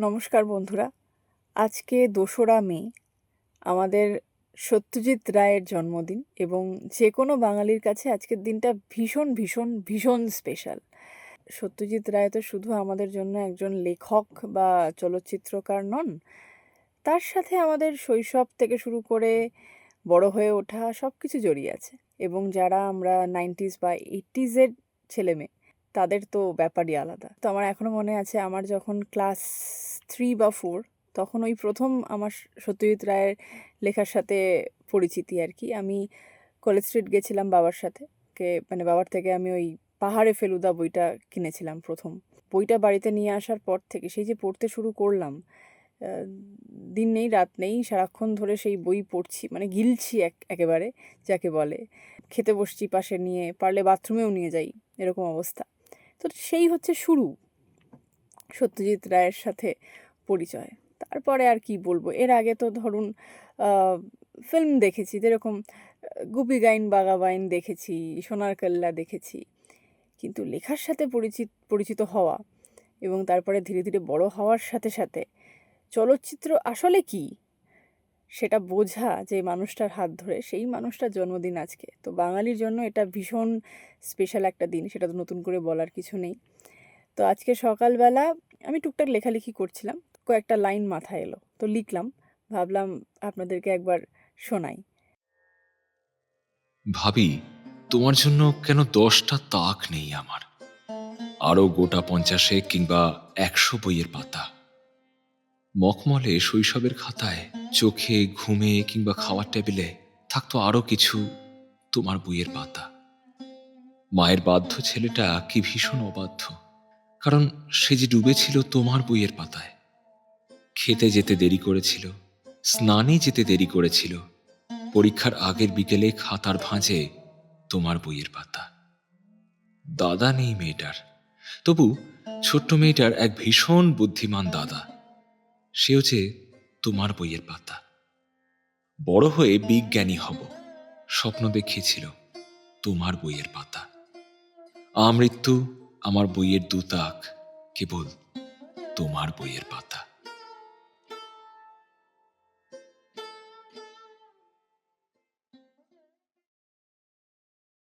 নমস্কার বন্ধুরা। আজকে ২রা মে আমাদের সত্যজিৎ রায়ের জন্মদিন এবং যে কোনো বাঙালির কাছে আজকের দিনটা ভীষণ ভীষণ ভীষণ স্পেশাল। সত্যজিৎ রায় তো শুধু আমাদের জন্য একজন লেখক বা চলচ্চিত্রকার নন, তার সাথে আমাদের শৈশব থেকে শুরু করে বড় হয়ে ওঠা সব কিছু জড়িয়ে আছে। এবং যারা আমরা 90s বা 80s-এর ছেলেমেয়ে, তাদের তো ব্যাপারই আলাদা। তো আমার এখনো মনে আছে, আমার যখন ক্লাস 3 বা 4, তখন ওই প্রথম আমার সত্যজিৎ রায়ের লেখার সাথে পরিচিতি আর কি। আমি কলেজ স্ট্রিট গেছিলাম বাবার সাথে, মানে বাবার থেকে আমি ওই পাহাড়ে ফেলুদা বইটা কিনেছিলাম প্রথম। বইটা বাড়িতে নিয়ে আসার পর থেকে সেই যে পড়তে শুরু করলাম, দিন নেই রাত নেই সারাক্ষণ ধরে সেই বই পড়ছি, মানে গিলছি একেবারে যাকে বলে। খেতে বসছি পাশে নিয়ে, পারলে বাথরুমেও নিয়ে যাই, এরকম অবস্থা। তো সেই হচ্ছে শুরু সত্যজিৎ রায়ের সাথে পরিচয়। তারপরে আর কি বলবো, এর আগে তো ধরুন ফিল্ম দেখেছি, যেরকম গুপি গাইন বাঘা বাইন দেখেছি, সোনার কেল্লা দেখেছি, কিন্তু লেখার সাথে পরিচিত হওয়া এবং তারপরে ধীরে ধীরে বড় হওয়ার সাথে সাথে চলচ্চিত্র আসলে কি সেটা বোঝা, যে মানুষটার হাত ধরে, সেই মানুষটার জন্মদিন আজকে। তো বাঙালির জন্য এটা ভীষণ স্পেশাল একটা দিন, সেটা তো নতুন করে বলার কিছু নেই। তো আজকে সকালবেলা আমি টুকটাক লেখালেখি করছিলাম, কয়েকটা লাইন মাথায় এলো, তো লিখলাম, ভাবলাম আপনাদেরকে একবার শোনাই। ভাবি, তোমার জন্য কেন 10টা তাক নেই আমার, আরো গোটা 50 কিংবা 100 বইয়ের পাতা। মখমলে শৈশবের খাতায়, চোখে, ঘুমে কিংবা খাওয়ার টেবিলে থাকতো আরো কিছু তোমার বইয়ের পাতা। মায়ের বাধ্য ছেলেটা কি ভীষণ অবাধ্য, কারণ সে যে ডুবেছিল তোমার বইয়ের পাতায়। খেতে যেতে দেরি করেছিল, স্নানে যেতে দেরি করেছিল, পরীক্ষার আগের বিকেলে খাতার ভাঁজে তোমার বইয়ের পাতা। দাদা নেই মেয়েটার, তবু ছোট্ট মেয়েটার এক ভীষণ বুদ্ধিমান দাদা, সেও যে তোমার বইয়ের পাতা। বড় হয়ে বিজ্ঞানী হব স্বপ্ন দেখিয়েছিল তোমার বইয়ের পাতা। আমৃত্যু আমার বইয়ের দুতাক কেবল তোমার বইয়ের পাতা।